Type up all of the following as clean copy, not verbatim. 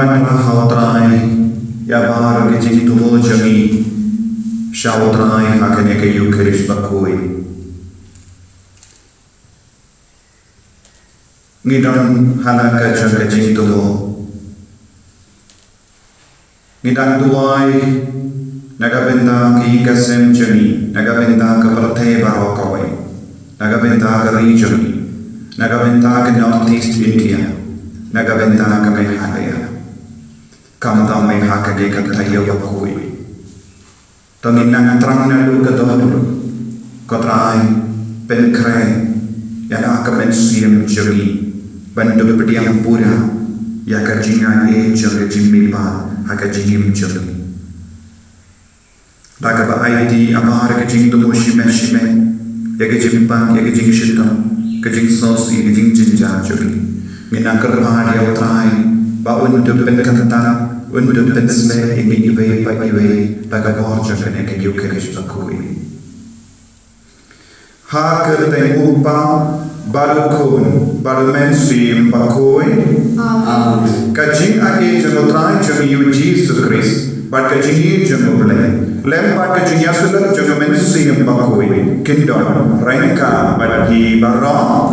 Banwa hautrai ya bar ke jing tumo jami shautrai hakane ke yukerish bakui ngidon halaka jang ke jing tumo ngidang tuai nagabenda ki kasem jami nagabenda ke perthe barokawai nagabenda ke region nagabenda ke northeast India nagabenda ke Meghalaya kamta mai hakage ka tayo bakui tongin nang trang na lu ka dohlu ko trai pen kre ya na ka men siem jami bandu pediang pura ya ka jinga e jere jimmi ba haka jingim jami daga ba ID amar ka jing do shime ya ka jimpan ya ka jing shitam ka jing sosi ka jing jinja jami mina kerha dia trai ba undu pen kanta undu pen sme imi iwe pa iwe daga borja kene ke yuke bakui ha kerte mupa baru kun baru mensim bakui kajing ake jano trai jami yu Jesus Christ but kajing jano lem but kajing yasulat jano mensim bakui kindon rengka bagi barra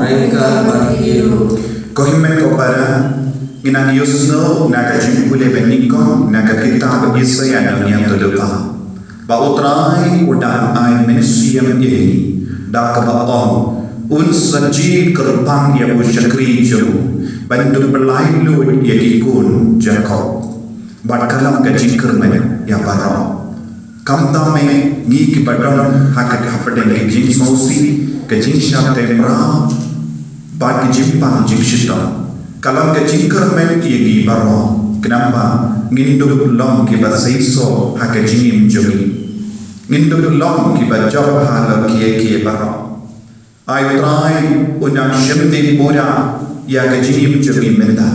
kohimen ko para ina yusno naka jimpule beniko naka kitab Yesaya dunia terdepa ba utrai udan ai mensiam ye da ka ba un sanji kerpang ya usyakri jo bantu belai lu ye dikun jakob bat kalam ka jingker men ya baro kamta me ni ki badon hakat hapade ke jing sosi ke jing shap temra bat ki jimpang jing shita kalam ke jingker men ye gi baro kenapa nginduk long ki ba seiso hakat jingim jogi nginduk long ki ba job hala ki baro ai trai unang shimdi pura ya ke jingim jogi menda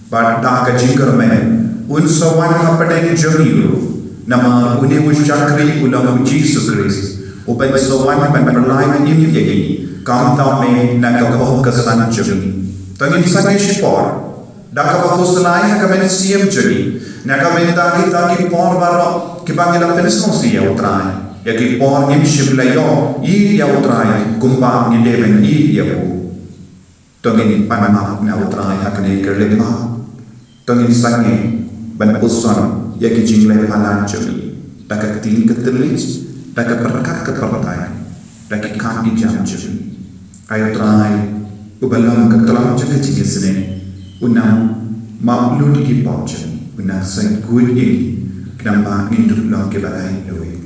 bat da ke jingker men un sawan hapade jogi nama une ushakri ulam Jesus Christ uban sawan ban berlai im ye kamta me na ka boh kesan jogi tangin sangai shipor daka bahuslai ha kamen siem jodi na kamen ta ki por baro ki bangila penson si ya utrai ya ki por nim shibla yo I ya utrai kumba ni leven I ya bu tangin panama na utrai ha kane kerlema tangin sangai ban pusan ya ki jingle palan jodi daka tin ketelis daka perkat kepertai daka kan di jam jodi ayo utrai ubalam ketelam jaga jika sene unam maulud ki pauchen unam sang good ini kenapa hidup long ke balai dewe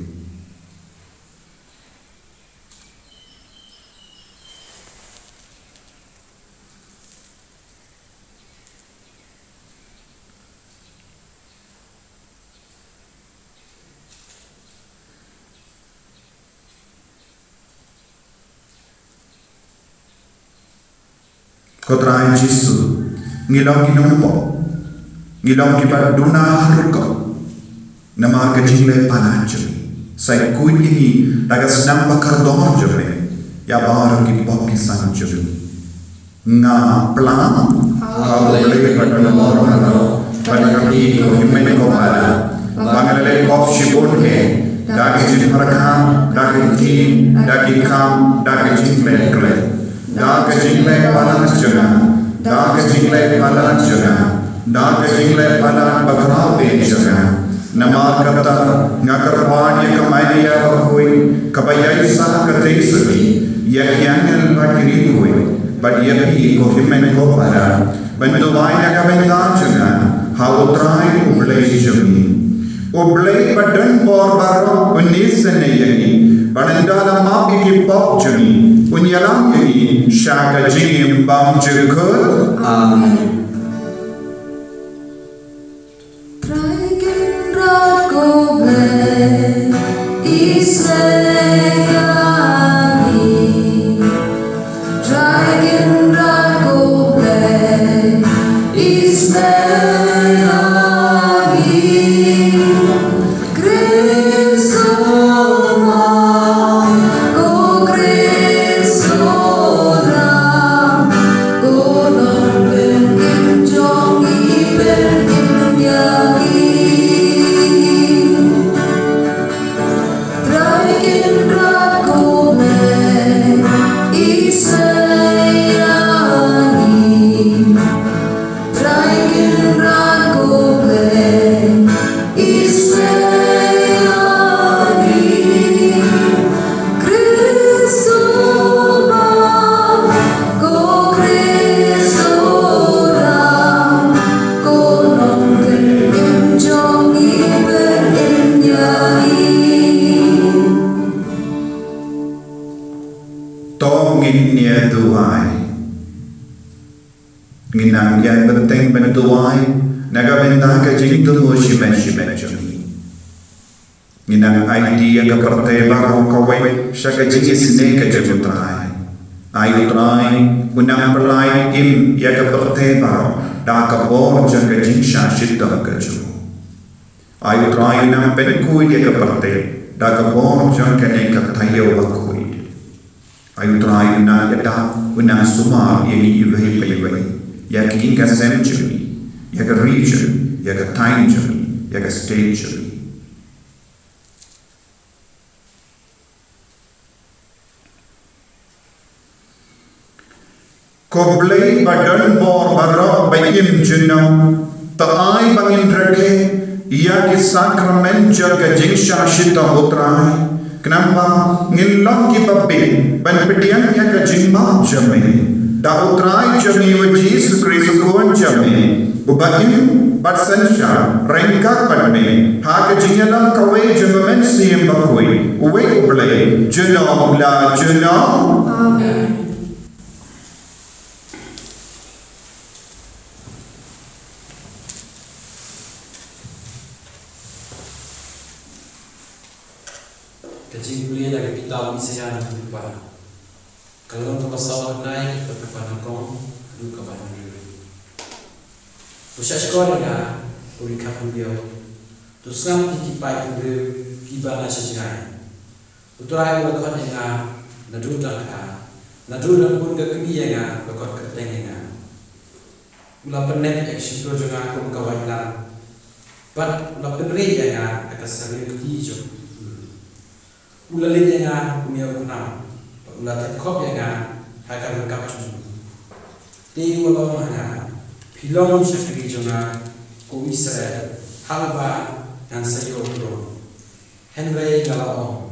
Kotrai Jisu ngilong kinumpo ngilong kibaduna haruko nama kejingle panajri sai kuin ini dagas nam bakar dohor jore ya bar ki pop kisan jore nga plan hawle padana morano padana di ko himen ko pala bangale ko shibon he dagi jin harakam dagi tin dagi kam dagi jingle kle da ke jingle palan bakrao de jaga nama kata ngakarwan ya kamai ya bakoi kabayai sah kate sagi ya yangan bakiri koi but ya bi ko himen ko para bantu wanya kamenda jaga hautrai ublai jami ublai badan bor baro unis ne yagi banandala mapi ki pop jami unyalam yagi shaka jim bam jukul amen Go ya tuai nginang yan benteng bentuai naga benda ka jing tu mo shimen jumi nginang idea ka partai ba ko kawai shaka jing isne ka jagutrai ai utrai unang perlai im ya ka partai ba da ka bor jaga jing shashit ka ju ai utrai unang penku ya ka partai da ka bor jaga ne ka thayo ba kui ai utrai unang ya da unang suma ye ibai bai ya ka inga century, ya ka region, ya ka time journey, ya ka state journey. Ko blay badan bor barok bayim junam, taai bangin rake, ya ki sakrament jaga jingsha shita utrai. Kenapa ngilong ki babin, ban pedian ya ka jingma jame. Da utrai jami wa Jesus Christ kuan jami ubaim barsansha rengka padme ha ka jingalam kawe jamamen sim bakoi uwe ublay juno la juno amen. Kecil kuliah dari kita bisa yang berubah. Kalau kita pasal naik ke depan kong, lu ke mana dulu? Usah sekolah na, uri kapun dia. Tu sam titipai tu kiba na sejai. Uturai wakon na, nadu taka, nadu dan pun ke kini nga, wakon keteng nga. Ula penet action tu juga aku kawan lang. But ula penri nga, atas sering ketijo. Ula leh nga, kumia kunam. Ula terkop yang akan berkap cuma. Tiada walau mana pilon syakri cuma ko Israel halba dan sayo pro. Henry galau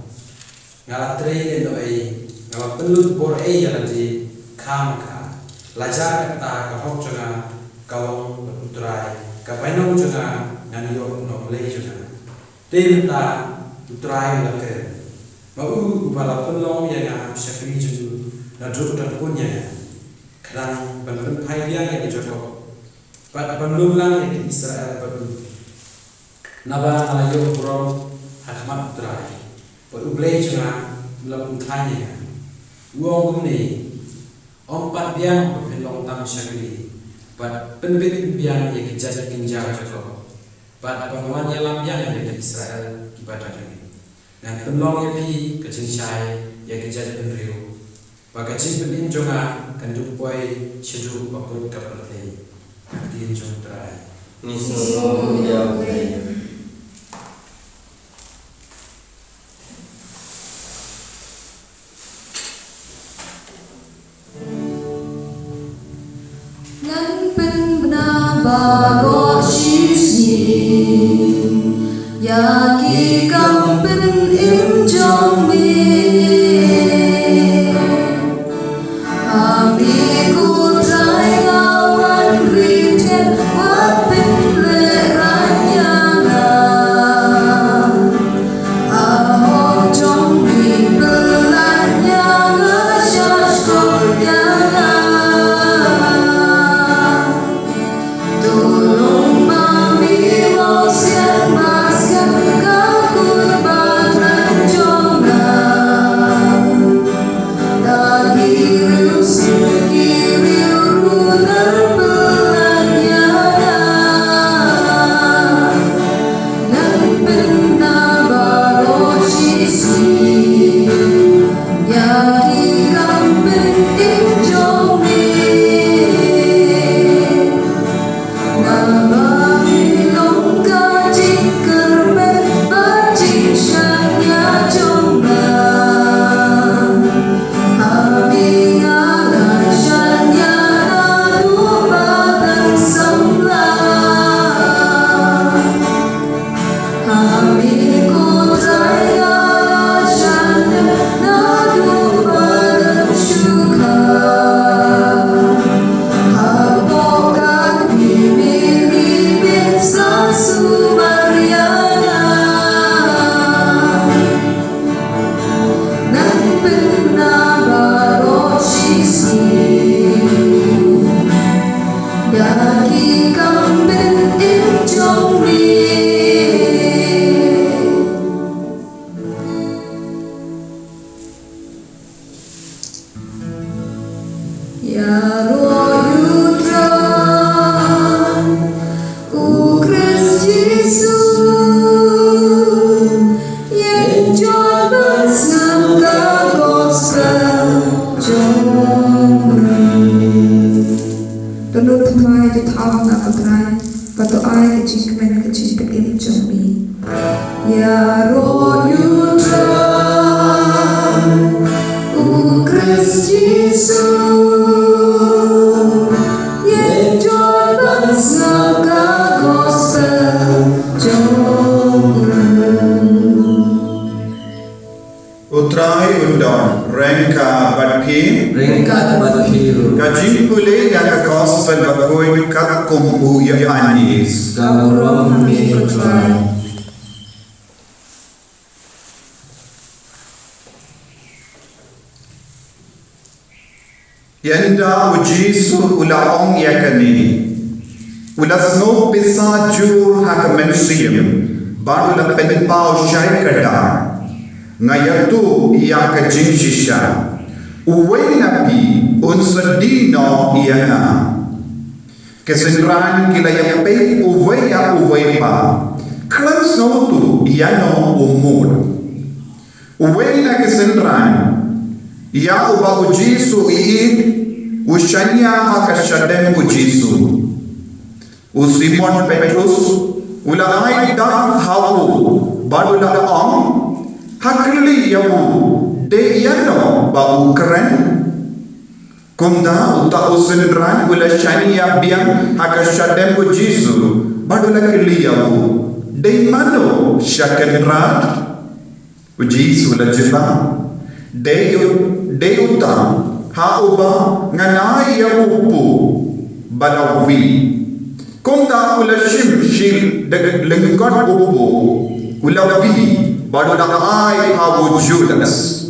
ngalat trei endoi ngalat pelut bor yang nanti kamka lajar kata kahok cuma kalong berutrai kapainong cuma naniyo no play cuma. Tiada utrai lake. Mau bala pelong yang syakri julu naduk dan punya kerang balun payah yang dijokok pada balun lang yang di Israel balun naba alayo pro hakmat trai baru beli cuma belum kaya uang ini empat biang pelong tam syakri pada penbit biang yang dijadi kinjal jokok pada penguan yang lambiang yang di Israel ibadah ini. Dan penolong yang kecil saya yang kejadian penriu, bagi kecil penin juga kan jumpai sejuk waktu kapalnya, dia jumpai. Nisro ya Ngân bên na ba go ya ki kam bên im trong mi abi ku trai lawan riten wat bên le ranya na aho trong mi belanya ngasas kolnya tolong mami wasiat maskan kakul batran jonga lagi kiri runar belanya dan benda baru sisi yaki kampeng injomi She's Ya roh you try, Christ Jesus, yet joy but snaga gospel jong. Utrai undon rengka batpi Ringkat bakiru. kajing pule yang gospel bakoi kat kumbu ya anis. Gauram mi utrai. Yanda ujisu ula ong yakani ula snow pisa jur hak mensium baru la penpau syai kadar ngayatu yang kajing shisha uway nabi unsadino iana kesenran kila yape uway pa klan snow tu iano umur uway na kesenran ya uba ujisu iin ushanya hakashadem ujisu usimon Petrus ulai dak hawu badula om hakli yawu de yano ba ukren kumda uta usenran ulashanya biang hakashadem ujisu badula kli yawu de mano shakenrat ujisu lajiba de uta hauba nganai ya upu balawi kumda ulashim shil lengkot upu ulawi badula ai hawu Judas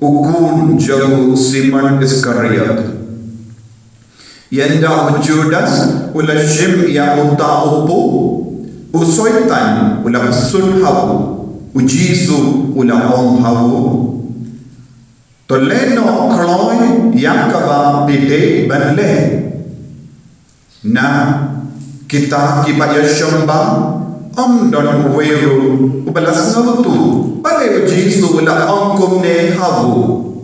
ukun jagu Simon Iskariot yanda Judas ulashim ya uta upu usoitan ulapsun hawu ujisu ulahong hawu Toleno kloy yakaba bide banle na kita kibaya shamba don weru ubalas ngautu bale ujisu ula angkumne hawu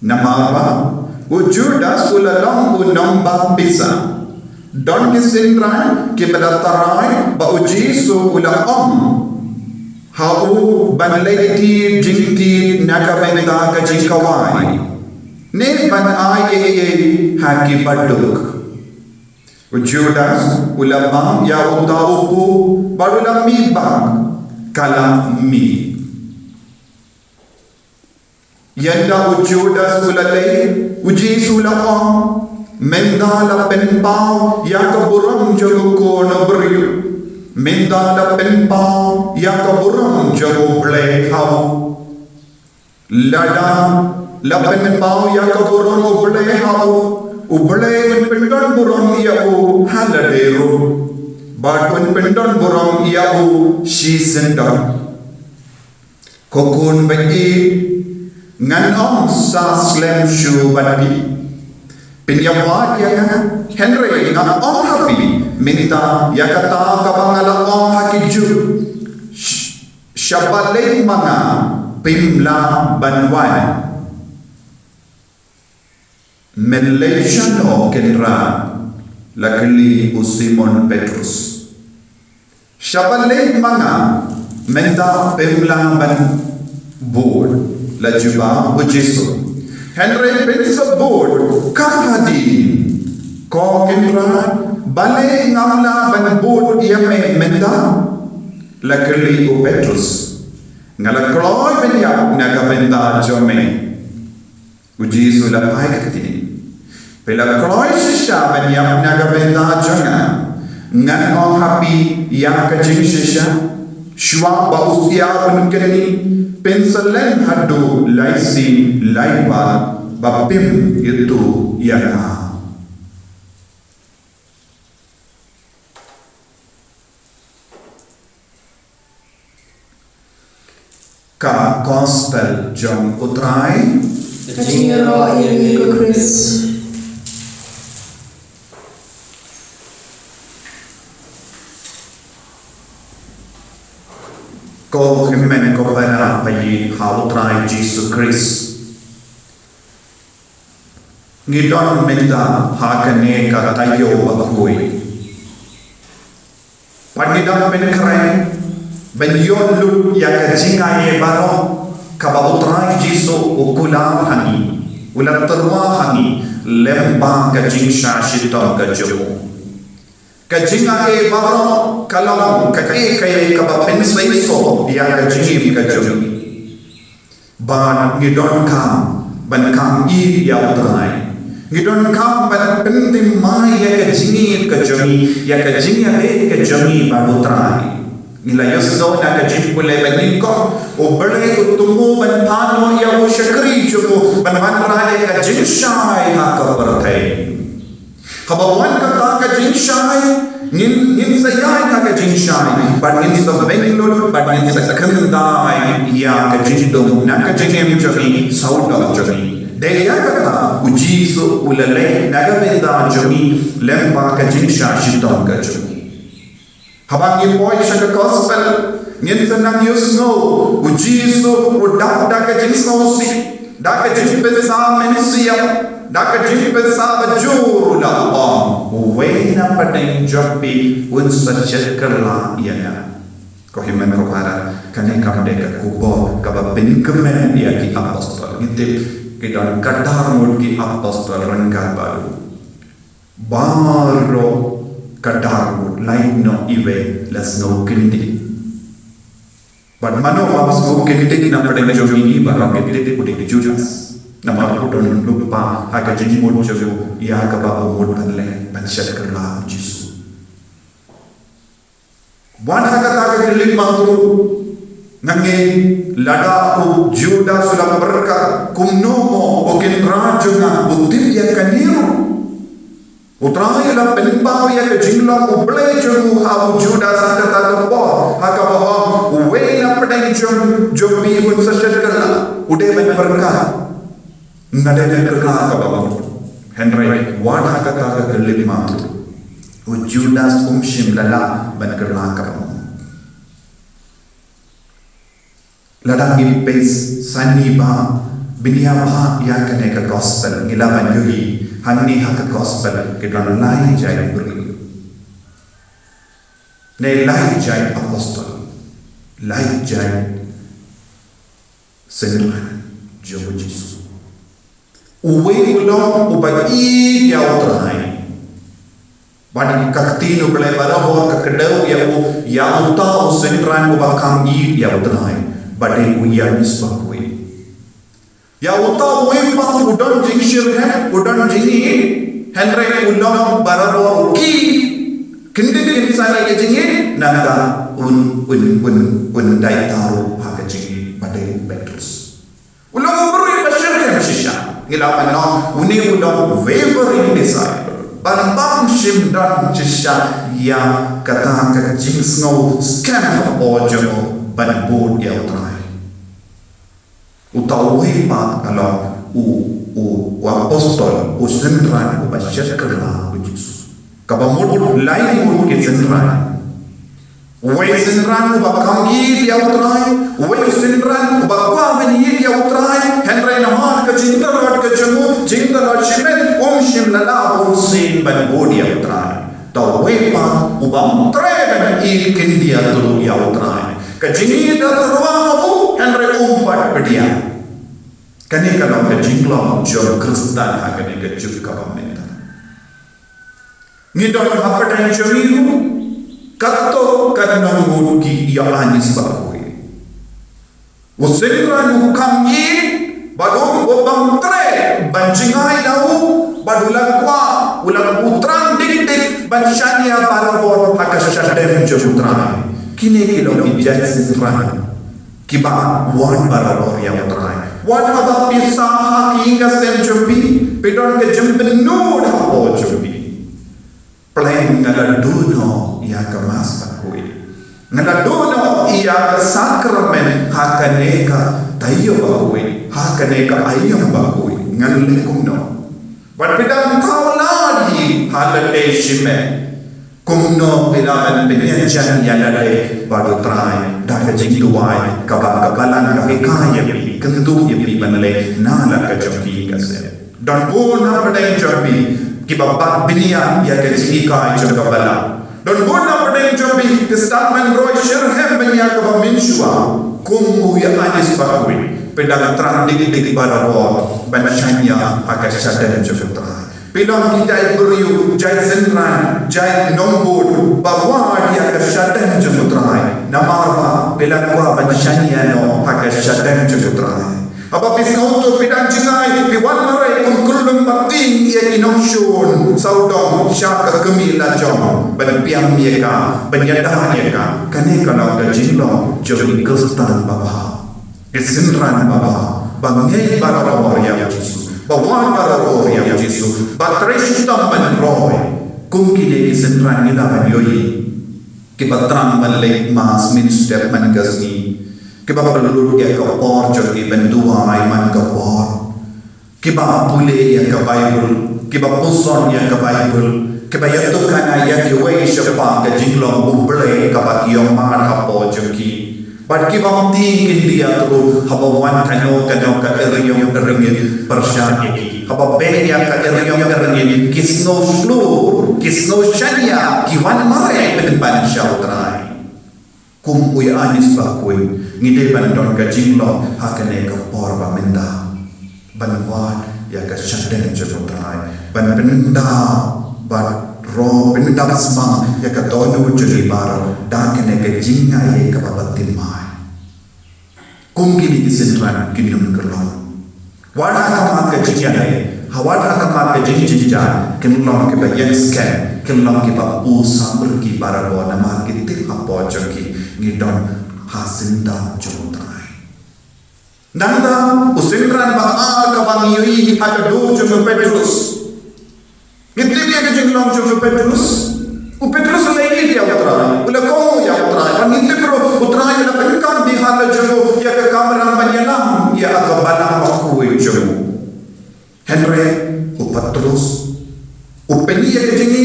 namaba ujudas ula long unamba bisa don kisindran kibala tarai ba ujisu ula hau banleti jingti nakabenda kajikawai ne ban aye haki baduk Judas ulama ya utaupu badula mi bang kala mi yanda Judas ulalei ujisu la menda la penpau ya kaburam jogo no beriu Minda la penpau ya kaburam jago ble hau lada la penpau ya kaburam ble hau uble pendon buram ya u haladero batun pendon buram ya u shisenda kokun bagi ngan sa slem shu badi Pinyawad ya Henry na happy minta yakata kabangala hakiju syabalay mga pimla banwan Malaysia no kenra lakili Simon Petrus syabalay mga minta pimla ban board la juba ujiso Henry Prince board kahadi ko kenra bale ngamla ban board yame menda lakali o Petrus ngala kloy benya nagamenda jome ujisu la paikati pela kloy shisha benya nagamenda jonga ngano happy yang kajing shisha shwa ba usia penkeni pensalen hadu laisi laiba bapim itu yana ka gospel jong utrai Kajingero ini ke Chris ko himen ko para payi hautrai Jesus Christ ngidon menda hakane ka tayo bakui panidam penkrai Ben yon lu ya ka jinga ye baro ka ba utrai jiso ukulam hangi ulam terwa hangi lemba ka jingsha shito ka jomo ka jinga ye baro kalam ka ka ba pensai so ya ka jingi ka jomo ban ngidon kam ban kam I ya utrai ngidon kam ban pentim mai ya ka jingi ka jomi ya ka jinga be ka jomi ba utrai nila yosdo na ka jin pule banin ko o bade ko tumo ban phano ya wo shakri chuko ban ban raje ka jin shai ha ka parthai khabawan ka jin shai nin sayai ka jin shai but nin so benglor but nin sa khandai ya ka jin do na ka jin em jogi sound of jogi de ya ka uji so ulale na ga benda jogi lemba ka jin shai shitom ka jogi habang ye boy shaka gospel nyen sanang yusno ujiso udak ka jinsno si dak jin pesa mensia dak jin pesa bajur la we na padeng jobi un sachet kala yana ko himen ko para kane kam de ka kubo ka ba benkemen ya ki apostol ngite kita kadar mod ki apostol rangga baru baro kadar lain no iwe las no kindi but mano was no kindi na pada jogi ni barang kindi pudi Judas nama pudon lupa aga jini mod jogo ya ka ba mod banle banshat kerla Yesus wan aga ta ke lim mangru nange lada ku Judas sulam berka kumno mo o kin rajunga butir ya kaniru utrai la penpau ya ke jingla uble jogu ha Judas kata ko ha ka ba we na padai jo bi un sashat kala ude ban berka ngade kerka ka ba Henry wan ha kata ka lima u Judas shim lala ban kerla ka ladang in pace sani ba binia ba ya kane ka gospel ngila ban yogi hanni hak gospel kita lai jai beri ne lai jai apostol lai jai senang jogo Yesus uwe ulong ubagi ya utrai bani kakti no bele bara ho kakdau ya uta senran ubakam I ya utrai bade uya nisba ya uta we pa udon jingshir hai udon jingi Henry ulong bararo ki kindi insana ye jingi nanda un dai taro ha jingi pada Petrus ulong beri bashir ke shisha ngila panno uni ulong wavering disciple bambam shim dan shisha ya kata ka jings no scam ojo ban bod ya utrai utawi pa kalau u apostol u senran u bashar kerla Yesus kabamud lain mud ke senran we senran u bakangi dia utrai we senran u bakwa meni dia utrai Henry namar ke cinta rat ke jemu cinta rat shimen shim lala sin ban bodi utrai tawe pa u bam tre ban il kin dia tu ya utrai ke jingi da ruang u Henry umpat pedia kane kalau ke jinglo jor Kristan ha kane ke juk ka menta ni dot hapatan jamiru katto kadna mudki ya anis bakoi usenran hukam yi badum obam tre banjingai lau badulan kwa ulang putran dik banshania parabor hakashashadem jotran kine kilo bijai sisran kiba wan barabor ya utrai wan aba pisa hakinga sem jobi pedon ke jemben nod ha jobi plain ngala duno ya kamas bakoi ngala duno ya sakramen hakaneka tayo bakoi hakaneka ayam bakoi ngalle kumno wan pedang tauladi halate shime kumno pilaman penyajan yalade baru trai dah jing tuai kabalan kahikaya pi kentu pi banale nala kajampi kase dan bona padai jampi ki babat binia ya ke jing kai jabala Don bona pedeng jobi kestaman roy syirhem banyak ba minshua kumbu ya anis bakui pedang trandik dik barawat ban shanya akas sadan jobutra pilang kita beriu jai senran jai nombor bawa dia akas sadan jobutra namarwa pilang kwa ban shanya no akas sadan jobutra apa pisauto pidang jingai piwan marai kum kullum batin ia inongshun saudong syaka gemila jong ban piang mieka banyadah mieka kane kalau da jinlo jobi gustan baba isinran baba bangai barawar ya Yesus bawan barawar ya Yesus batresh tamban roy kum kile isinran ila ban yoi kibatran balik mas minister man gasni kiba pelulu ya ka por jogi bendua iman ka por kiba pule ya ka bible kiba puson ya ka bible kiba yatu kana ya ki wei shapa ka jinglong uble ka ba yong ma ka po jogi but kiba ti kin dia tru haba wan kano ka eryong eringin persyan ki haba be ya ka eryong eringin kisno flu kisno shanya kiwan mare pen pan shautrai kum uy anis bakui ngide ban don ka jinglo hakane ka por ba menda ban wat ya ka shaden jotrai ban benda ba ro benda basma ya ka donu juri bar da kene ka jinga ye ka batin mai kum ki ni sentran kinum kerlon wada ka ma ka jinga ye hawada ka ma ka jinja kinlon ke ba yes scan kinlon ke ba usam ki barabo na ma ki tir apo joki ngidon hasinda jotrai nanda usindran ba ka bangiyi ada do jom Petrus ngitli ke jinglong jom Petrus u Petrus lagi dia utrai ula ko ya utrai pan ngitli pro utrai na pekam di hala jom ya ke kamera banyalam ya ka bana aku jom Henry u Petrus u peni ya ke jingi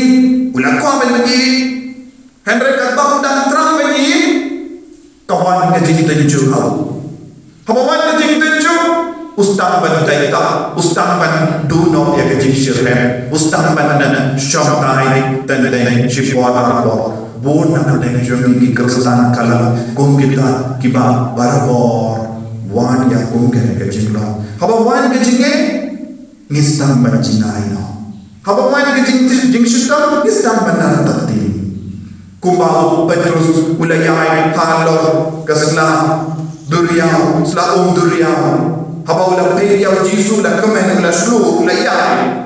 ula ko lagi Henry ka ba dan trang bani kawan ke jingi tenju habawan ke jingi tenju ustang ban taita ustang ban duno ya ke jingi shirhen ustang ban dan syamrai dan shifwa arabor bon na dan jami ki kerstan kala kum kita kiba barabor wan ya kum ke jingi habawan ke jingi ngistang ban jinai no habawan ke jingi shitang ngistang ban tati kumbau Petrus ulayai halor kasla duriau sla duriau haba ula peyau Jisu la kemen ula slu ulayai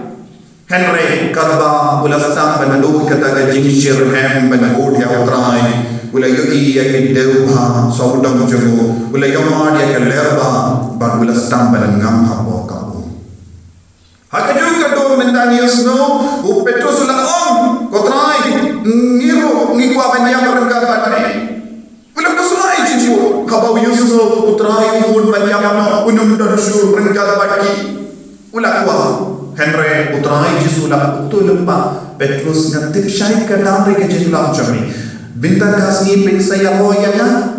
Henry kalba ula sam banadu kata jing shirhem banagod ya utrai ula yoi ya kideuha saudam jogo ula yomad ya kalerba bag ula stam banangam habo kabu hakaju kado mendani usno u Petrus ula kotrai ngiru ngikwa banyam rengga batne ulam dosulai jitu kabau yusu utrai mun banyam unum darsu rengga batki ulakwa Henry utrai jisu la utulemba Petrus ngatip syait ka damri ke jilam jami bintan kasni pin saya hoyana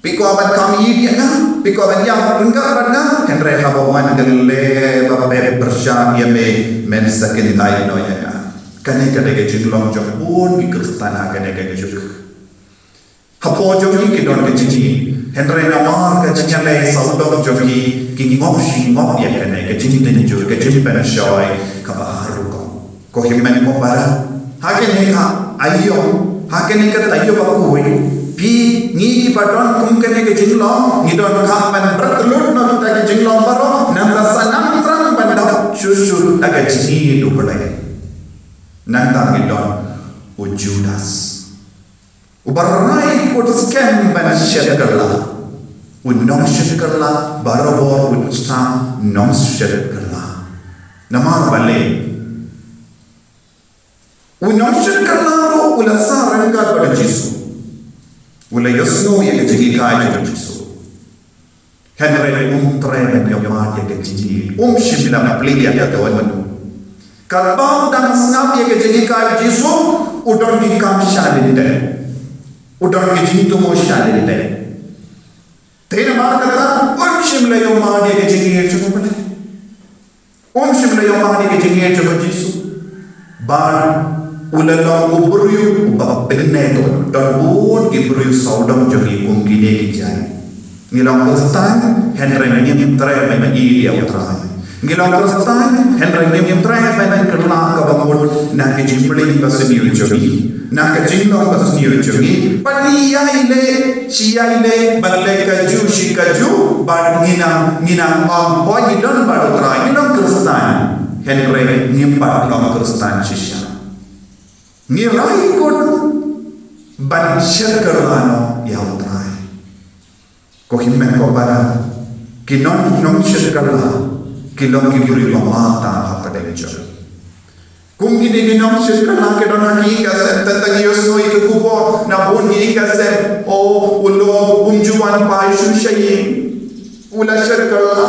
piko aban kami dia piko aban yang rengga batna Henry habawan gelle babe bersya ya me men sakin dai no ya kane kane ke jinglong jong pun ki kristana kane ke juk hapo jong ki don ke jinji Henry namar ke jinjale saudong jong ki ngop ya kane ke jinji den jo ke jinji pen shoy ka baharu ko himmen ko bara hakene ka ayo hakene ka tayo ba ko wi pi ni ki padon kum kane ke jinglong ni don ka pan bertelut no ta ke jinglong baro nam rasanam trang bandau shushu aga jinji du padai nantang idon u Judas ubarai ko skem ban shedkarla u non shedkarla barabor u sta non shedkarla namar bale u non shedkarla ro ula saranga pada Yesu ula yasno ye jigi kai pada Yesu Henry tre ben yomad ye jigi shibla pli ya tawan kalbau dan snap ye ke jingi ka Yesu udon di kam shade de udon ke jingi to mo shade de tena mar kata shimla yo ma ye ke jingi ye chuko pale shimla yo ma ye ke jingi ye chuko Yesu ban ulalong ubryu bapeneto dorbun ibryu saudam jogi kumkine kijai ngilong Kristen henry ngim tre bena iya utrai ngilong Kristen henry ngim tre bena kerla kabamut na kijimpling basniu jogi na kajinglong basniu jogi patia ile sia ile balle kaju shikaju bad nginang om boy don bad utrai ngilong Kristen henry ngim bad long Kristen shisha ngirai kon ban syarkarano ya utrai ko himme ko bara kinon non syarkarla kilong kiburi mamata hapadenjo kung gini ginom syarkarla ke don hakika sen tatang yosno ikubo na buni ka sen o ulo umjuan pa shushayi ula syarkarla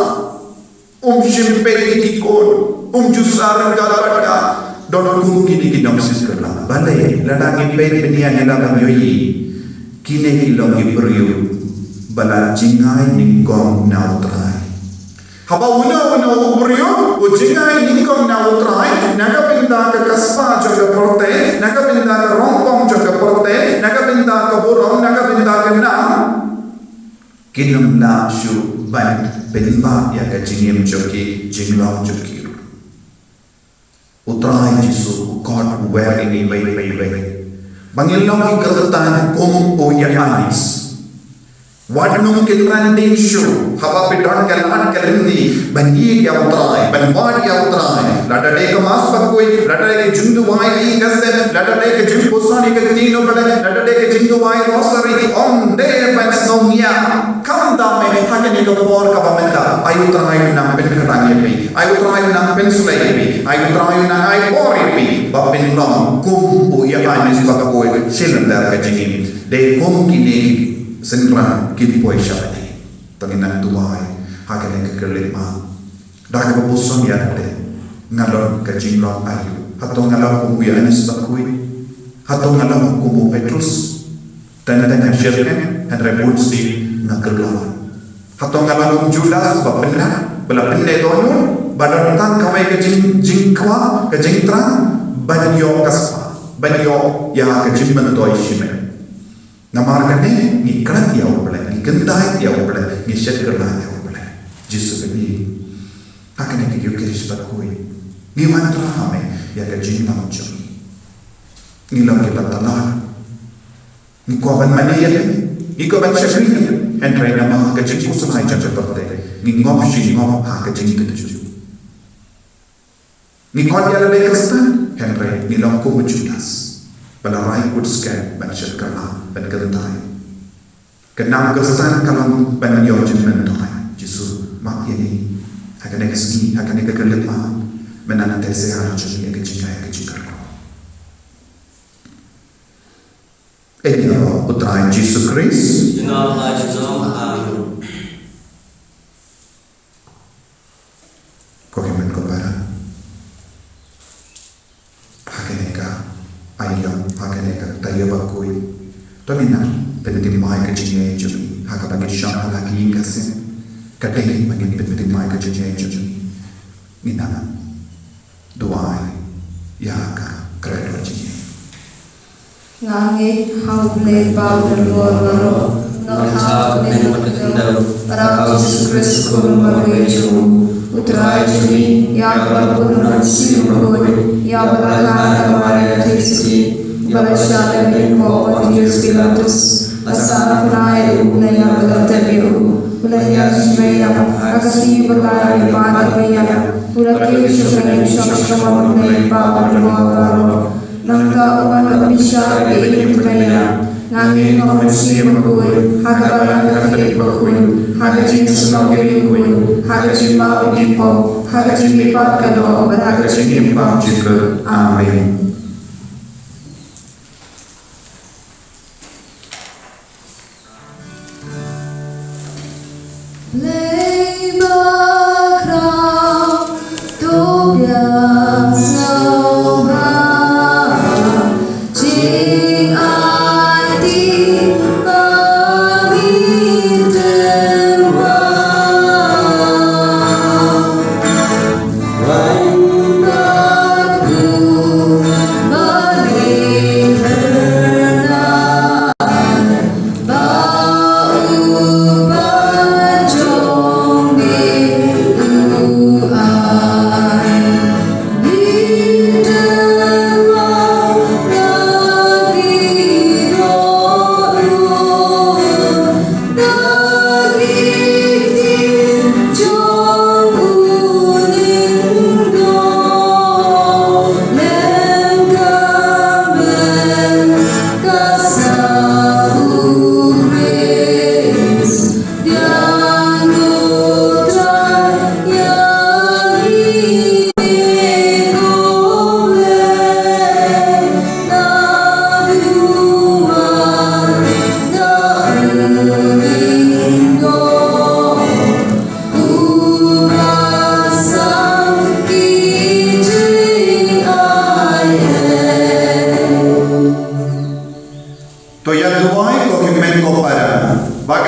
shimpe ikon jusar galapata don kini ginom syarkarla balai ladang ipe benia nilang yoyi kine kilong kiburi bala jingai ningkong na utrai haba una ubriyo o jingai ningkong na utrai naga pinda ka kaspa joga porte naga pinda ka rompong joga porte naga pinda ka burong naga pinda ka nam kinum la shu ban penba ya ka jingem joki jinglong joki utrai jisu god where ini bai bangilong ki kertan kum o ya anis Wadnung kilranding show, haba pidon kalan kalindi, banyi ya utrai, banwad ya utrai, lada deka mas pakoi, lada deka jundu wai kasem, lada deka jim posani ka tino bale, lada deka jundu wai rosari, on de bansnomia, kanda me hakane ka bor ka bamenda, ayu utrai nang pen katangi pi, ayu utrai nang pen sulai pi, ayu utrai nang ai bori pi, bapin long kum o ya anis pakoi, silandar ka jingin, de kum kini senra kini poi syabadi tanginan tuai hakane ke kelima dak babuson ya te ngalon ke jinglong ayu atau ngalon kubu ya anis bakui atau ngalon kubu Petrus dan syirken and rebutsi ngakelon atau ngalon Judas bapena bela pende donun badan tan kawai ke jingkwa ke jingtra banyo kaspa banyo ya ke jimman doi shime namarkane ni krat ya ubale ni gendai ya ubale ni syatkerla ya ubale jisu beni akane ki yukiris bakui ni mantra hame ya ka jinna chumi ni lam ke batala ni ko ban maniya ni ko ban shakri entra na ma ka jinna kusai cha parte ni ngom shi ngom ha ka jinna ke ju ni ko ya le kasta entra ni lam ko Judas Balarai kudskan ban syarkarla ban kerentai kenam kesan kalam ban yojin mentoy jisu mak ini akan eksgi akan kekelima menana tesera jeni kejingai kejikarko ini putra Yesus Kristus Nama Yesus amin kokimen kobara hakeneka ayam hakane ka tayo bakui to mina penting mai ka jinye jumi haka bagi syam lagi ingkase kadai bagi penting mai ka jinye jumi mina doa ya ka kredo jinye Langit haule bau berloro Nangsa kene matendau Para Yesus Kristus kurma reju Utrai jumi Ya berpun nasi mukui Ya berlana kemarin Kristi Balasya dan Info Dius Pilatus Asal Pernai Unaya Bertabiu Unaya Jumaya Akasi Berlari Pada Bayana Ulaki Syukrani Syakshama Unaya Bapa Berloro Nangka Upan Abisya Ini Unaya Nangin Mamusia Mekui Hakabalan Kakili Bakui Hakajin Semangkiri Kui Hakajin Mau Info Hakajin Lipat Kado Berhakajin Info juga amin Bye.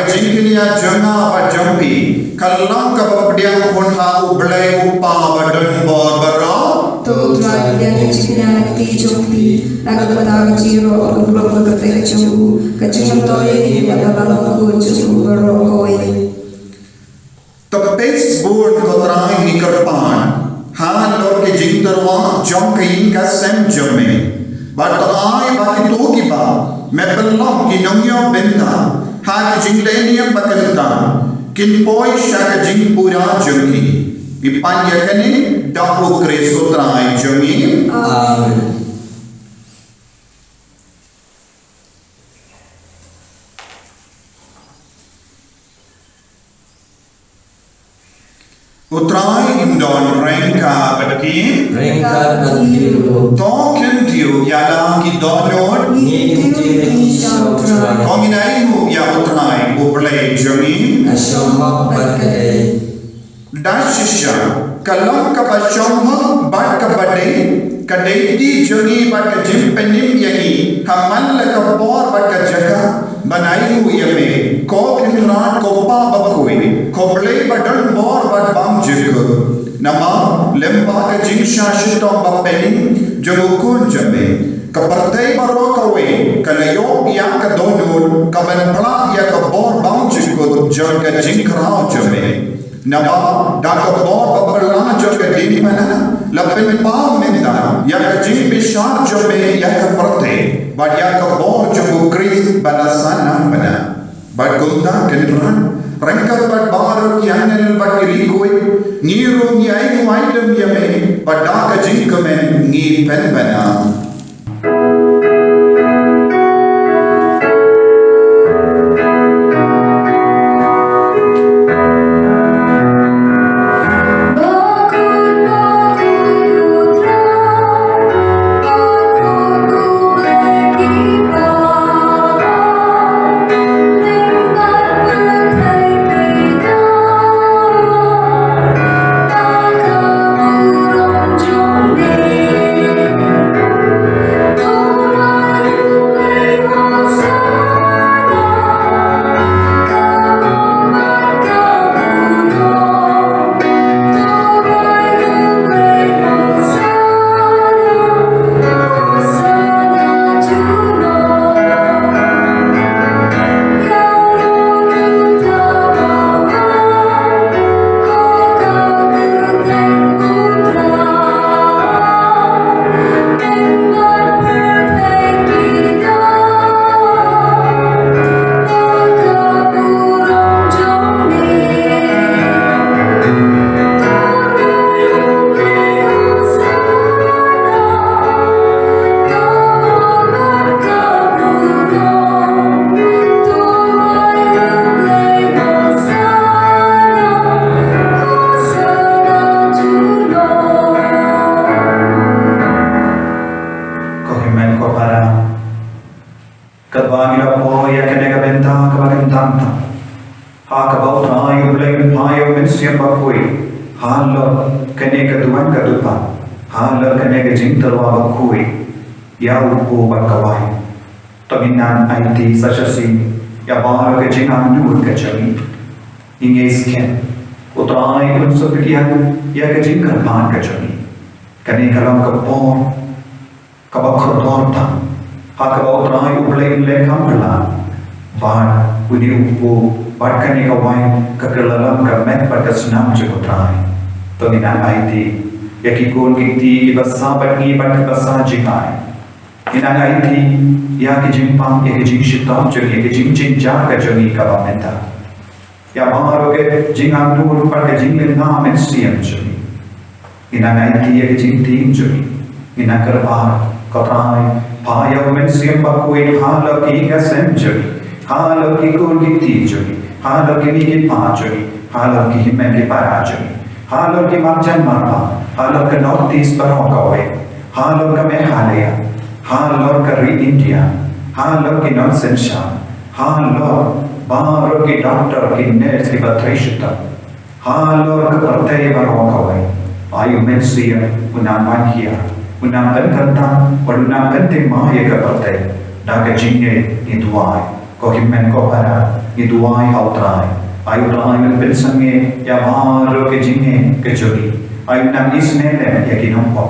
jingkinia janga ba jampi kalang ka babdiang kon ha ublai upa badan bor bara to trai dia keciknya ti jompi laga bata jiro ulo ko te chu kecikam to ye ya dalam ko chu baro koi tapes board ko trai nikarpan ha lor ke jingtarwa jom kain ka sem jome but ai ba ki to ki ba me belong ki nongyo benta ha ki jinglenium bakalta kin poi shaka jing pura jumki ipanya kani dapo kreso trai jumi amen utrai indon rengka baki Rengka token tiu yala ki donor konginai mu ya utrai ublai jumi dashisha kalam ka bashoma bat ka bade kadeti jumi bat ka jimpenim yahi kamal ka bor bat ka jaga banai hu yame ko kinran ko pa bakoi ko blai badan bor bat bam jik nama lemba ka jingsha shitom bapeni jogukun jame kapartai baro kawe kalayo ya ka donor kabanpla ya ka bor bam jik jaga jinkrao jame nama daka bor babala jaga dini mana lapin pa menda ya ka jing bishar jame ya ka parte bad ya ka bor jogu kris balasana bana bad gunda kenran rengka bad bar ki anel bad ri koi niru ni ai mu item yame bad daka jing kame ni pen bana Yaupo bakawai Tominan IT sashasi Yabara ke jingan nur ke chami Ingesken Utrai unsupitian Ya ke jingan pan ke chami Kani kalam ka pon Kabakor torta Hakaba utrai ublay lekam pala Bad uni upo Bad kani kawai Kakalalam ka met patasinam chukutrai Tominan IT Yakikon kikti ibasa batni bat basa jingai Inanga iti ya ke jimpang ya ke jingshitam jagi ke jingjingja ka jagi kabamenta ya bangaro ke jingang nur par ke jinglin na mensiam jagi inanga iti ya ke jingting jagi inakar par katrai pa ya mensiam bakui hala ki ka sem jagi hala ki kun ki ti jagi hala ki ni ki pa jagi hala ki himen ki para jagi hala ki marjan marpa hala ka northeast barong kawe hala ka mehalaya Halor kari India, halor ki nonsensha, halor baro ki doctor ki nurse ki batrishita, halor ka partai barokawai, ayu mensia unang manhia, unang kantanta, unang kanting maya ka partai, daga jinge ni duai, ko himmen ko para ni duai hautrai ayu trai men pensange ya baro ke jinge ke jori ayu nam isnele ya kinompo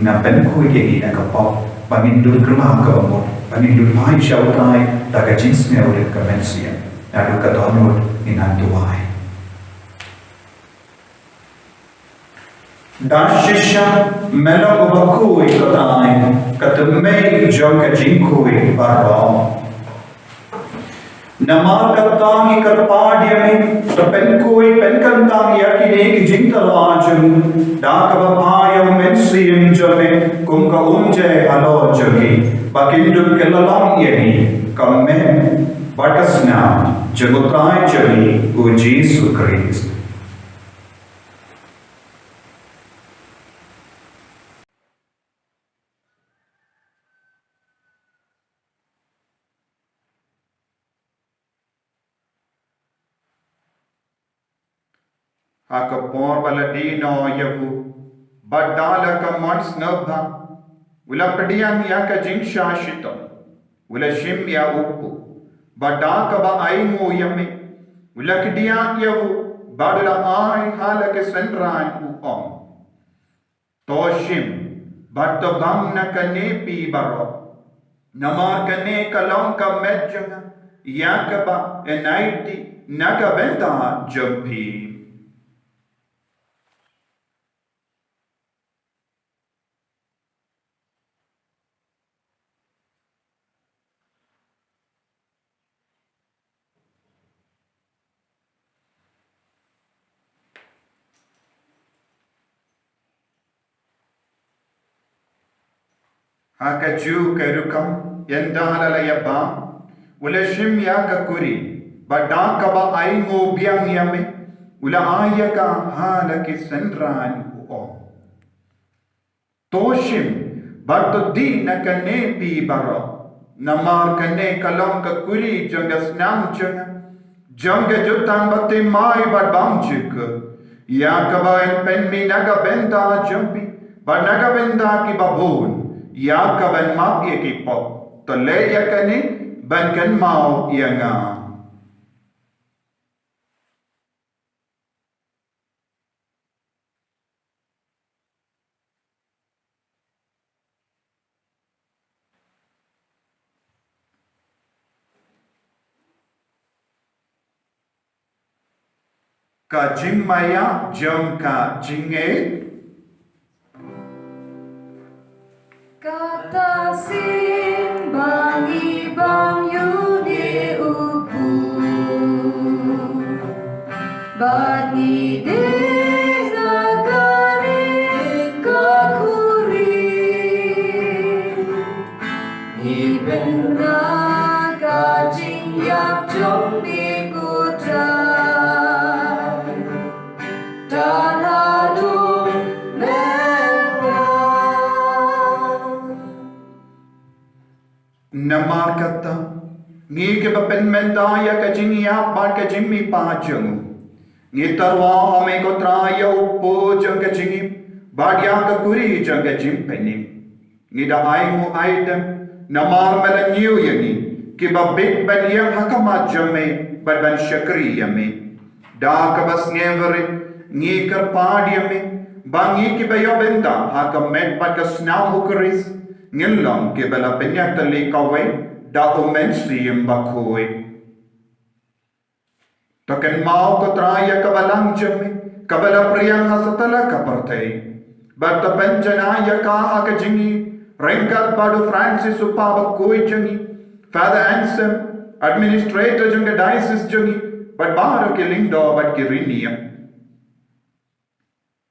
na pen ko ye gi na kapo bangin dur krma ka mo bangin dur mai shautai ta ka jinsne ore ka mensia na du ka donor inan duai dashisha melo bakui katai katumei joka jinkui baro Namar kattangi karpadyame penkoi penkantangi yakine ki jintalajam dakavapayam mensiyam jame kunka unje halojagi bakindu kellalam yeni kamme batasna jagutrai jami o Jesus Christ. Haka por baladino yavu badala ka mons nabha ula padiyan yaka jinsha shito ula shimya upu badaka ba aimu yame ula kidiyan yavu badala ai halake senran upom toshim bato bamna kane pi baro namar kane kalong ka medjanga yakaba enaiti naga benta jampi Haka ju kerukam yendala yabam ula shim yaka kuri badaka ba aingo biang yame ula ayaka halaki senran uom toshim bato di nakane pi baro namar kane kalam ka kuri janga snam janga jutang bate mai badbam chika yaka ba en penmi naga benda jampi ba naga benda ki babon Yaka ban map ye ki pop to le yakani ban kan mau yanga ka jingmaya jom ka jinge Kata simbang ibang yuni upu Bani dina kari kakuri Ibenda kajing yak jom di kutra Dan hadu Namar kata ngi ke bapen mendaya ka jingia ba ka jimmi pa jung ngi tarwa ame ko traya upo jung ka jingi badya ka kuri jung ka jimpeni ngi da aimu aidam namar mala niu yani ke ba big ban yang hakama jamme ban shakri yame da ka bas ngevere ngi kar padyame bangi ke ba yobenda hakam met ba ka snamu kuris ngilong ke bala penyatali kawai da umensium bakoi token mau ko traya kabalang jami kabala priyang hasatala kapartai batta penjana yaka akajingi renkat badu Francis upaba koi jangi Father Ansem administrator janga diocese jangi but baro ke lindo but kirinia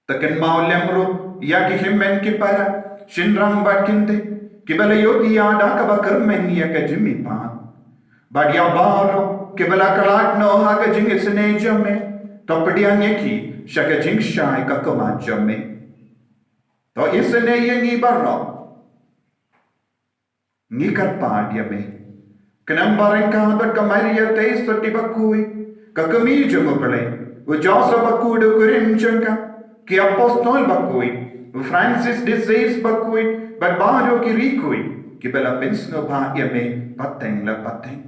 token mau lemru yaki himmen ki para shinrang bat kinte Kibala yodi yada kaba kermenia ka jimmi pan. Badia baro kibala kalat no haga jing isne jamme. Topadia nyeki shaka jing shai ka kama jamme. To isne yengi baro. Ni karpadia me. Kanam barengka bat kamaria teis to tibakui. Kakami jamu pale. Ujasa bakudu kurim janka. Ki apostol bakui. Francis disease bakui. But baro ki rikui ki bela pensno ba yame pateng la pateng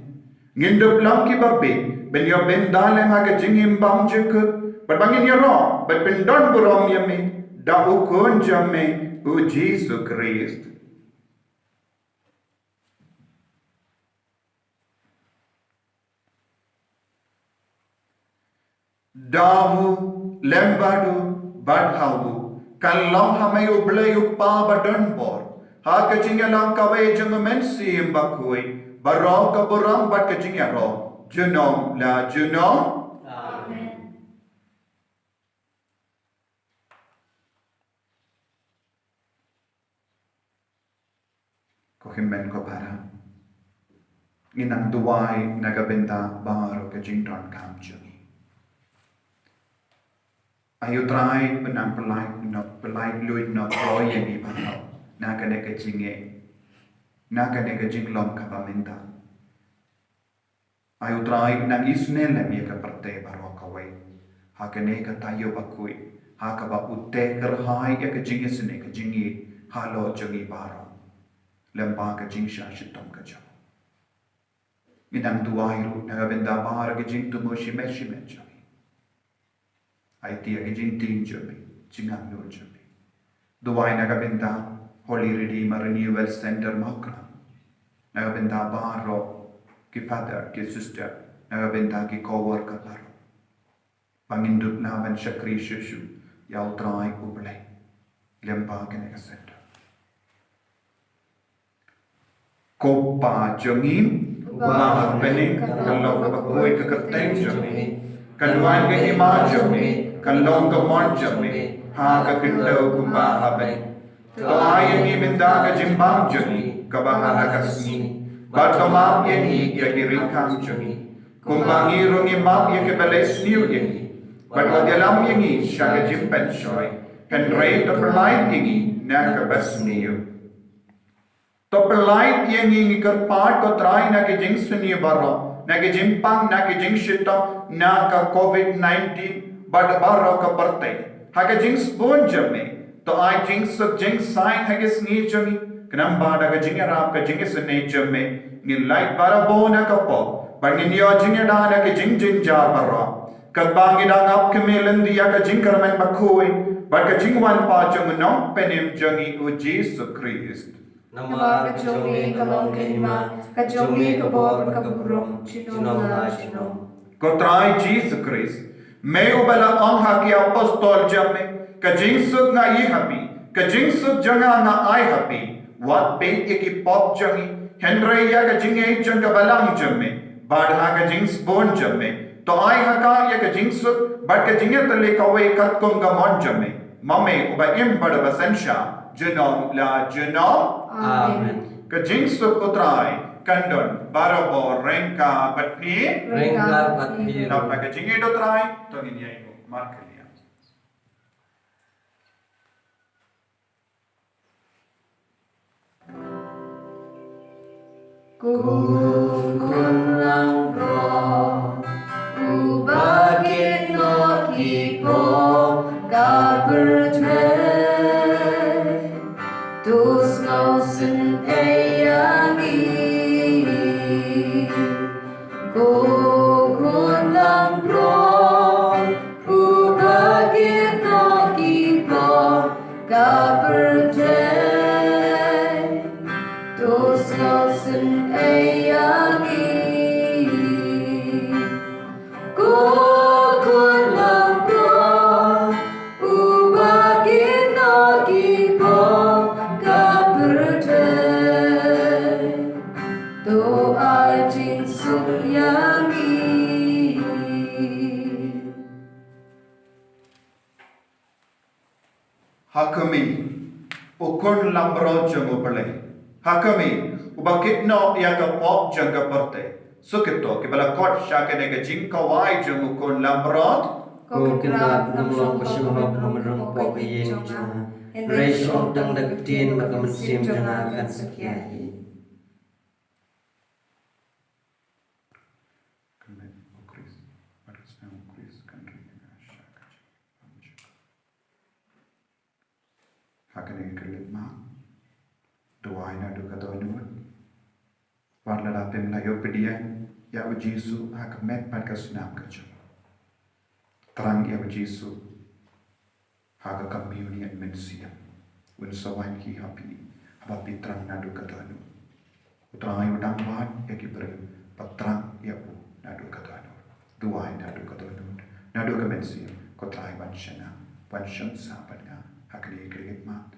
Ngindup lam ki babe, ben yo ben dalem haga jingim bam jekut, berbangin ya roh, berpendon burom yame, da ukun jame, u Jesu Christ. Davu, lembadu, badhavu, kallam hamayu blayu pa badan bor, haga jingalam kawai jangamensi imbakui, Barong ka borang bat ka jing yaro. Junom la junom. Amen. Ko himmen ko para. Inang duwai nagabenta baro ka jing ton kam jungi. Ayo try penang pelai luit no proye ni baro. Naga nega jinge. Naga nega jing lom ka pamenta. Ayo try nang isne lem ye ka parte baro ka wei. Haka nega tayo bakui. Haka ba utte kerhai ya ka jinge sene ka jingi. Halo jungi baro. Lempa ka jing sha shitom ka jang. Minang duwairu nagabenda bahar ka jing tumo shime shime jami. Ay tiya ka jing ting jami. Jingang lo jami. Duwai nagabenda Holy Redeemer Renewal Center Makram. Nagabenda baharo ki father, ki sister. Nagabenda ki co-worker baro. Pangindut naman siya Krishishu. Yaw try ublay. Lempa ka center. Kopa jangin. Ubah pening kalau kapakui kekerteng jami. Kaluan ke ima jami. Kalong ke mon jami. Ha ka kindaw kumba habay. To ayan ni minda ka jimbang jami. Kabahala kasni. Bat kamap yan hi yagiringkang jami. Kumbangirong imap yakibales niyo yan hi. Bat wadalam yan hi siya ka jimpen shoy. Henry to perlain yan na kabas niyo. To perlain yan hi karpat ko try na ki jing suniyo baro. Na ki jimpang na ki jing shitom na ka COVID-19. Bat baro ka partay. Haka jing spoon jami. To ay jing sub jing sign hagis ni jami. Kanang bada ka jing arap ka jing isane jami. Ngin light bara bo na ka po. Bangin yo jing ada na ki jing jing jar bara. Kagbangin ang ap kamilan diya ka jing karaman bakui. Bat ka jing wan pa jang nong penim jangi u Jesu Christ. Nama kajongi kalong kenima, kajongi kabor kaburong, chinom la chinom. Ko try Jesus Christ. May ubala ang haki apostol jami. Kajingsug nga ihapi, kajingsug janga nga ay hapi, wat bait ikipop jangi, Henry ya kajingay jang kabalang jami, badha kajings bon jami, to ay haka ya kajingsug, bad kajingay tali kaway katkong gamon jami, mame uba imbada basensya, junom la junom, Amen. Kajingsug utray, kandon, barabo, rengka, patpi, Rengka patpiro. Napa kajingay utray, to ninyay mo, markali. Kung lang bro, bakit no kipo kabertwe, tus no sin eyangi. Kung lang bro, bakit no kipo kabertwe, tus no sin Hakami, ukun lambro jango pale. Hakami, ubakit no ya ka pop janga parte. Sukito kibala kot shaka nega jingka wai jango kun lambro. Ko kinda namlong pasimahab namarang po iyen jana. Reis om dang nagtin magamansim jana kan sakyahi. Hakane kelit ma. Doai na duka doai nuat. Warla lapim layo pedian. ya Yesu hak met pat kasunam kacang terang ya Yesu hak communion mensia un sawan ki happy happy terang nadu katanu utrang ayu dang mat ya ki ber patrang ya u nadu katanu dua nadu katanu nadu ka mensia ko trai ban shana ban shan sa ban nga hak ni kriget mat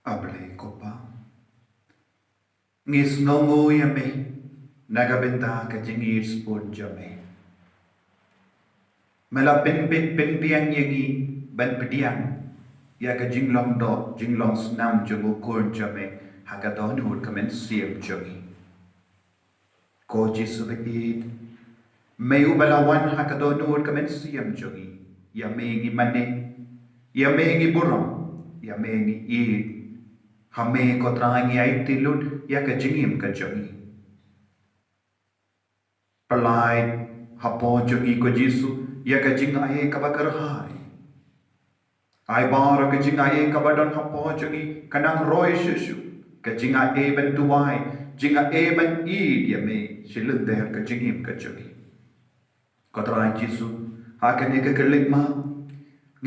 Abre kopa ngis nongo yame nagabenta ka jingir spon jame mela pen piang yangi ban pediang ya ka jinglong do jinglong snam jogo kor jame haka don hur kamen siam jogi ko jisu beit meu balawan haka don hur kamen siam jogi ya mengi mane ya mengi burong ya mengi i hame ko trangi ai tilut ya ka jingim ka jogi palai hapo jogi ko jisu ya ka jing ai ka bakar hai ai bar ka jing ai ka badon hapo jogi kanang roy shishu ka jing ai ben tuai jing ai ben i dia me silun der ka jingim ka jogi ko trangi jisu ha ka ne ka kelik ma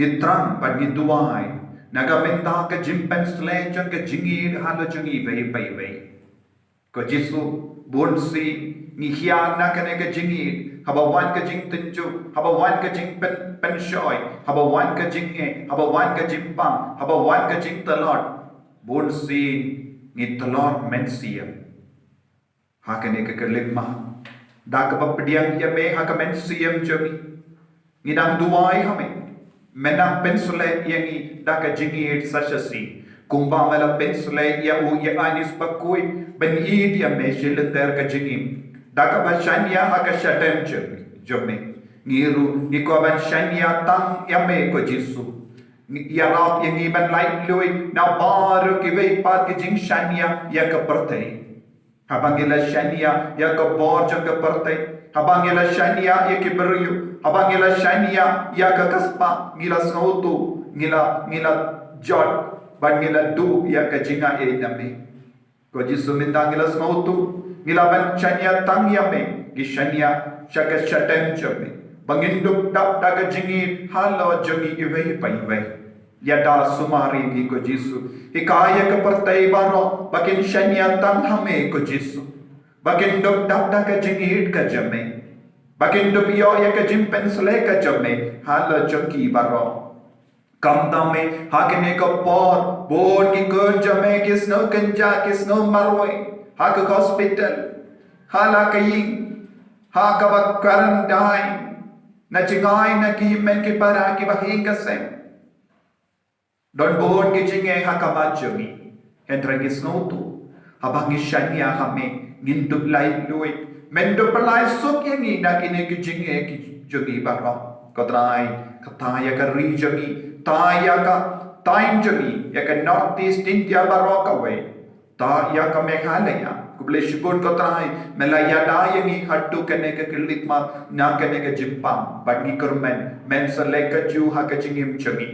gitrang pad gi tuai nagamenta ka jimpen sledge ka jingir halo jungi vei ko jisu bonsi ni hian na ka ne ka jingir haba wan ka jing tenju haba wan ka jing pen shoy haba wan ka jing haba wan ka jing pam haba wan ka jing talot bonsi ni talot mensia ha ka ne ka kelik ma da ka papdiang ya me ha ka mensiam jogi ni dang duai hame menang pensule yangi daka jingir sashasi kumba mela pensule ya u ya anis bakui ben id ya me shilter ka jingim daka bashanya haka shatem jome ngiru ni ko ban shanya tang ya me ko jisu ya rap yangi ban light lui na baru ki ve pat ki jing shanya ya ka pertai habangila shanya ya ka borja ka pertai habangila shanya ya ki beriu habangila shania ya ka kaspa ngila sautu ngila jot ban ngila du ya ka jinga e nami ko jisu minda ngila sautu ngila ban shania tang ya me gi shania shaka shatem chome banginduk dap da ka jingi halo jogi ive pai ya da sumari gi ko jisu hikaya ka partai baro bakin shania tang hame ko jisu baginduk dap da ka jingi ka jame bagindo piyo ya ka jimpen sle ka jame hala joki baro kamta me hakene ka por bon ki kun jame kis no kanja kis no marwe ha ka hospital hala ka yin ha ka ba quarantine na jingai na ki men ki para ki ba hinga sem don bon ki jinge ha ka ba jomi entra kis no tu habang ishanya hame gindup lai lui mendo palai sok yang ni nak ini kijing ki jogi baro ko trai ka taya ka ri jogi taya ka time jami ya ka Northeast India barokawe ta ya ka Meghalaya ku boleh syukur kau trai melaya da yang i hatu kene ke kelitma na kene ke Jepang bagi kermen men seleka ju ha ka jingim jami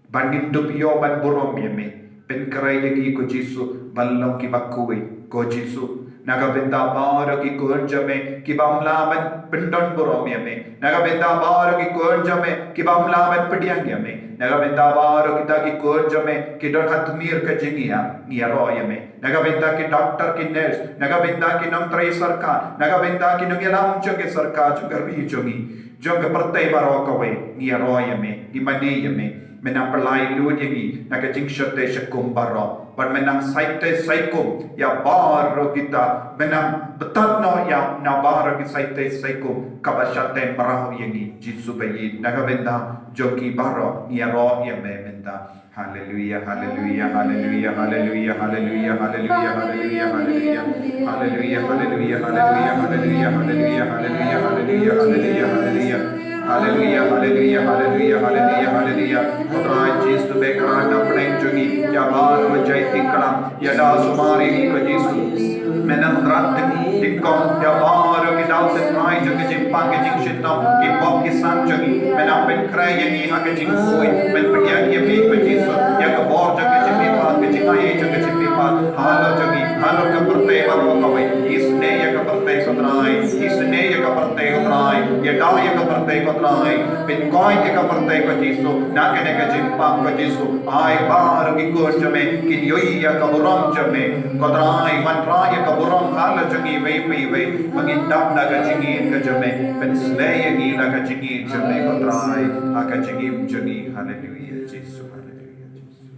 banding dupio ban borom yeme pen krai yang i ko Jisu balong ki bakui ko Jisu naga benda bar ki kurjame ki bamlaban pendon borom yame naga benda bar ki kurjame ki bamlaban pediang yame naga benda bar kita ki kurjame ki don hatmir ka jingia ngia ro yame naga benda ki doctor ki nurse naga benda ki nong trai sarkar naga benda ki nong yalam joge sarkar juga ri jogi joge partai baro ka we ngia ro yame ki mane yame menang pelai lu yangi naga jing shote shakum baro but menang saite saikum ya baro kita menang betat no ya na baro ki saite saikum kabashate barahu yangi Jisu bayi naga benda joki baro ya ro ya me benda hallelujah hallelujah hallelujah hallelujah hallelujah hallelujah hallelujah hallelujah hallelujah hallelujah hallelujah hallelujah hallelujah hallelujah hallelujah hallelujah hallelujah Hallelujah, hallelujah, hallelujah, hallelujah, hallelujah. Putra Yesus tu bekeran apne jungi ya bar wajai tikram ya da sumari ko Yesus menang rat tikkom ya bar ki dau se trai jungi jimpang ke jing shitam ki pop ki san jungi menang pen krai yani ha ke jing koi men pediang ye be ko Yesus ya ka bor jungi jimpi pa ke jing ai jungi jimpi pa halo jungi halo ka perte baro ka wai isne ya ka perte sotrai isne ya ka perte utrai ya da ya ka perte trai pin koi ke ka perte ko Yesus na ke ne ka jimpang ko Yesus ai bar ki ko jame ki yoi ya ka boram jame ko trai man trai ya ka boram halo jungi wei wei mangin dam na ka jingi ka jame pin slay ya ni na ka jingi jame ko trai ha ka jingi jungi hallelujah Yesus hallelujah Yesus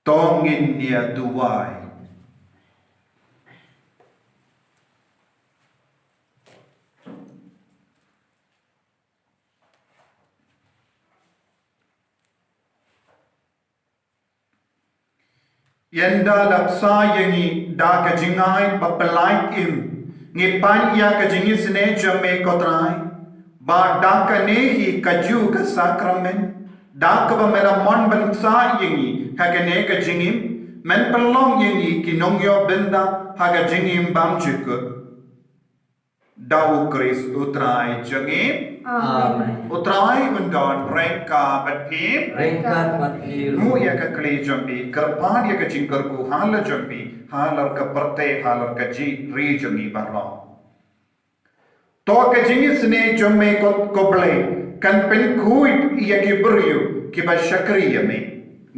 tongin dia duai Yenda lapsa yangi da ka jingai bapalai im ngipan ya ka jingi sne jame kotrai ba da ka nehi kaju ka sakramen da ka ba mera mon balsa yangi ha ka ne ka jingi men pelong yangi ki nongyo benda ha ka jingi bam chuk dau kris utrai jangi Amen. Utrai undon rengka batpim Rengkat matil. mu ya ka kli jambi karpan ya ka jingkar ku hala jambi halar ka perte halar ka ji ri jambi barra to ka jingi sne jamme ko koble kan pen kuit ya ki buryu ki ba shakri yame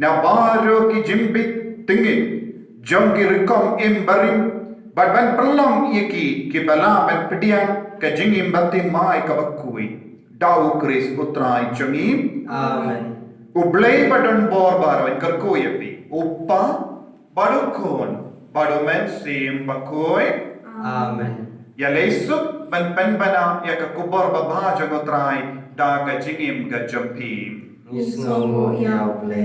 na baro ki jimbi tingin jongi rikom imbarim badban perlong yaki ki bala ban pediang ka jingi mbati mai ka bakui dau kris utrai jangi Amen. ublei badan bor barwan karko yapi uppa badukon badumen sim bakoi Amen. ya lesup ban bana ya ka kubor baba jangotrai da ka jingim ka jampi Nisngomo yaule.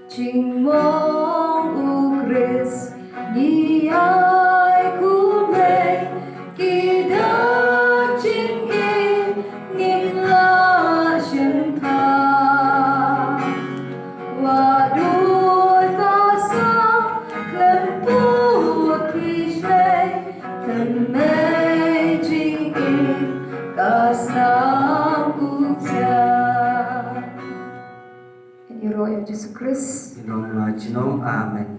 Ching mong ukris ni ai ku mei ki da ching in nim la shin tha wa du ta sa klen pu krish mei klen mei ching in ka sam ku cha in your royal Jesus Christ Jinom Amen.